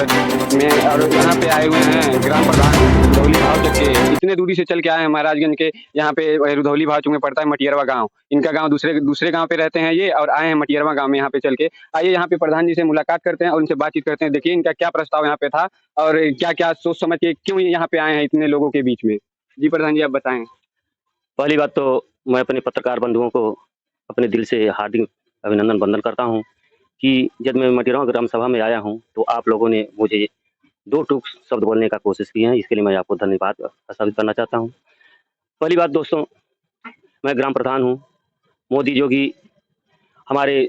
में और यहाँ पे आए हुए हैं ग्राम प्रधान रुधौली भाव तक के। इतने दूरी से चल के आए हैं महाराजगंज के। यहाँ पे रुधौली भाव चौक में पड़ता है मटियरवा गाँव। इनका गाँव दूसरे गाँव पे रहते हैं ये, और आए हैं मटियरवा गाँव में यहाँ पे चल के। आइए यहाँ पे प्रधान जी से मुलाकात करते हैं और उनसे बातचीत करते हैं। देखिए इनका क्या प्रस्ताव यहाँ पे था और क्या-क्या सोच समझ के क्यों यहाँ पे आए हैं इतने लोगों के बीच में। जी प्रधान जी, आप बताएं। पहली बात तो मैं अपने पत्रकार बंधुओं को अपने दिल से हार्दिक अभिनंदन वंदन करता हूं कि जब मैं मटियरवा ग्राम सभा में आया हूं तो आप लोगों ने मुझे दो टूक शब्द बोलने का कोशिश की है। इसके लिए मैं आपको धन्यवाद प्रस्तावित करना चाहता हूं। पहली बात दोस्तों, मैं ग्राम प्रधान हूं। मोदी योगी, हमारे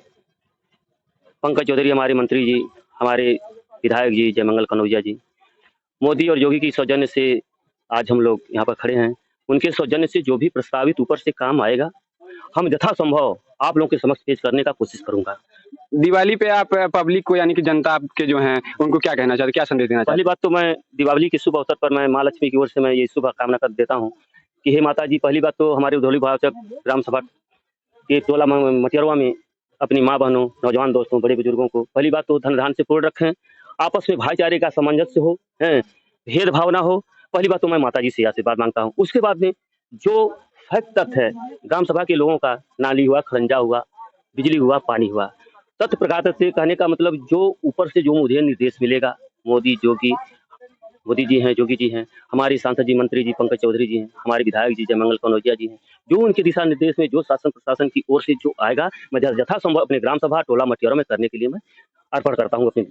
पंकज चौधरी, हमारे मंत्री जी, हमारे विधायक जी जयमंगल कनौजिया जी, मोदी और योगी की सौजन्य से आज हम लोग यहाँ पर खड़े हैं। उनके सौजन्य से जो भी प्रस्तावित ऊपर से काम आएगा, हम यथासंभव आप लोगों के समक्ष पेश करने का कोशिश करूंगा। दिवाली पे आप पब्लिक को यानी कि जनता आपके जो हैं उनको क्या कहना चाहते हैं, क्या संदेश देना चाहते हैं? पहली बात तो मैं दीपावली के शुभ अवसर पर मैं माँ लक्ष्मी की ओर से मैं ये शुभकामना कर देता हूँ कि हे माता जी, पहली बात तो हमारे रुधौली भाव चौक ग्राम सभा के टोला मटियरवा में अपनी माँ बहनों, नौजवान दोस्तों, बड़े बुजुर्गों को पहली बात तो धन धान से पूर्ण रखें, आपस में भाईचारे का सामंजस्य हो, भेदभाव ना हो। पहली बात तो मैं माता जी से आशीर्वाद मांगता हूँ। उसके बाद में जो फैक्ट तथ्य है ग्राम सभा के लोगों का, नाली हुआ, खरंजा हुआ, बिजली हुआ, पानी हुआ, तथ्य प्रकार से कहने का मतलब जो ऊपर से जो मुझे निर्देश मिलेगा, मोदी जी हैं, जोगी जी हैं, हमारे सांसद जी, मंत्री जी पंकज चौधरी जी हैं, हमारे विधायक जी जयमंगल कनौजिया जी हैं, जो उनके दिशा निर्देश में जो शासन प्रशासन की ओर से जो आएगा, मैं यथासंभव अपने ग्राम सभा टोला मटियरवा में करने के लिए मैं अर्पण करता हूँ अपने।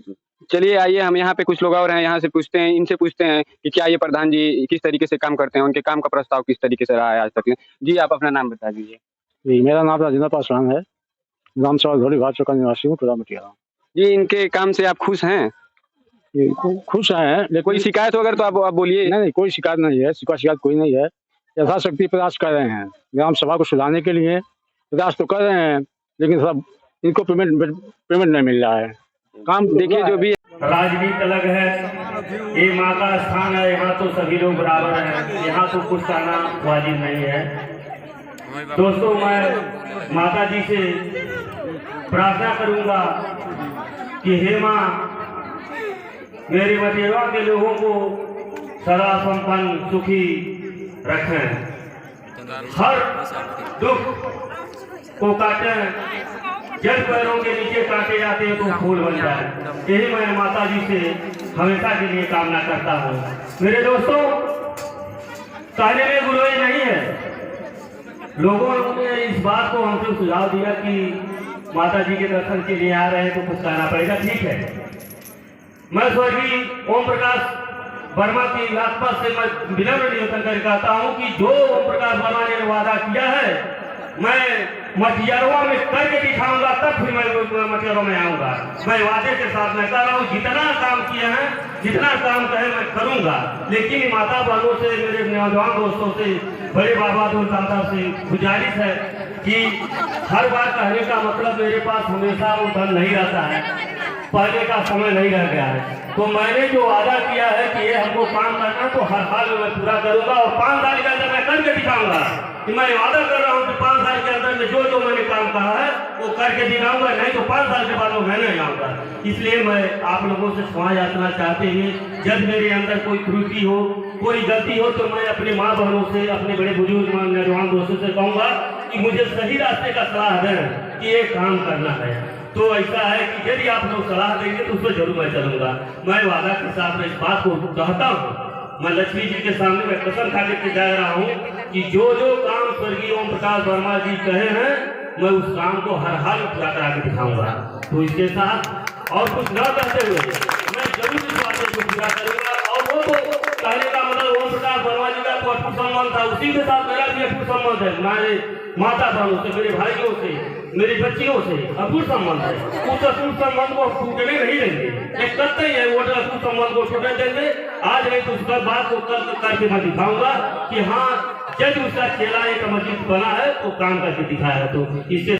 चलिए आइए हम यहाँ पे कुछ लोग और हैं, यहाँ से पूछते हैं, इनसे पूछते हैं कि क्या ये प्रधान जी किस तरीके से काम करते हैं, उनके काम का प्रस्ताव किस तरीके से रहा है आज तक। जी आप अपना नाम बता दीजिए। जी, मेरा नाम राजेंद्र पासवान है। ग्राम सभा रुधौली भाव चौक का निवासी हूँ, टोला मटियरवा। जी, इनके काम से आप खुश हैं? खुश हैं, लेकिन कोई शिकायत हो अगर तो आप बोलिए। नहीं, कोई शिकायत नहीं है, शिकायत कोई नहीं है। यथाशक्ति प्रयास कर रहे हैं ग्राम सभा को सुधारने के लिए, प्रयास तो कर रहे हैं, लेकिन सब इनको पेमेंट नहीं मिल रहा है। काम देखिए जो भी राजनीति अलग है, ये माँ का स्थान है, यहाँ तो सभी लोग बराबर हैं, यहाँ तो कुछ करना वाजिब नहीं है। दोस्तों, मैं माता जी से प्रार्थना करूंगा कि हे माँ, मेरे मटियरवा के लोगों को सदा संपन्न सुखी रखें, हर दुख को काटें, जब पैरों के नीचे काटे जाते हैं तो फूल बन जाए। यही मैं माता जी से हमेशा के लिए कामना करता हूँ। मेरे दोस्तों, कहने में बुराई नहीं है। लोगों ने इस बात को हमसे सुझाव दिया कि माता जी के दर्शन के लिए आ रहे हैं तो कुछ कहना पड़ेगा, ठीक है। मैं स्वर्गीय ओम प्रकाश वर्मा की आत्मा से मैं विनम्र निवेदन कर कहता हूँ कि जो ओम प्रकाश वर्मा ने वादा किया है, मैं मटियरवा में करके दिखाऊंगा, तब फिर मैं मटियरवा में आऊंगा। मैं वादे के साथ मैं कह रहा हूँ, जितना काम किए हैं, जितना काम कहे मैं करूंगा। लेकिन माता बहनों से, मेरे नौजवान दोस्तों से, बड़े बाबा दादा से गुजारिश है कि हर बार कहने का मतलब मेरे पास हमेशा वो धन नहीं रहता है, पहले का समय नहीं रह गया है। तो मैंने जो वादा किया है कि ये हमको काम करना, तो हर हाल में मैं पूरा करूंगा और 5 साल के अंदर मैं करके दिखाऊंगा। कि मैं वादा कर रहा हूँ कि 5 साल के अंदर में जो मैंने काम कहा है वो करके दिखाऊंगा, नहीं तो 5 साल के बाद वो मैं नहीं आऊंगा। इसलिए मैं आप लोगों से क्षमा याचना चाहते हुए, जब मेरे अंदर कोई त्रुटि हो, कोई गलती हो, तो मैं अपने माँ बहनों से, अपने बड़े बुजुर्ग नौजवान दोस्तों से कहूँगा कि मुझे सही रास्ते का सलाह दें कि ये काम करना है। तो ऐसा है कि यदि आप लोग सलाह देंगे तो उस पर जरूर मैं चलूंगा। मैं वादा के साथ इस बात को कहता हूँ, मैं लक्ष्मी जी के सामने मैं कसम खा के जा रहा हूँ कि जो काम स्वर्गीय ओम प्रकाश वर्मा जी कहे हैं, मैं उस काम को हर हाल में पूरा करा के दिखाऊंगा। तो इसके साथ और कुछ न कहते हुए मैं जरूर इस वादे को पूरा करूंगा। और वो तो कहने का मतलब ओम प्रकाश वर्मा जी का तो अटूट संबंध था, उसी के साथ मेरा भी अटूट संबंध है। मेरे माता बहनों से, मेरे भाइयों से, मेरी बच्चियों से अटूट संबंध है। उस अटूट संबंध को टूटने नहीं देंगे। एक करते ही है वो अटूट संबंध को टूटने देंगे। आज नहीं तो उसका बात को करके मैं दिखाऊंगा कि हाँ, जब उसका चेला एक मस्जिद बना है तो काम करके दिखाया है। तो इससे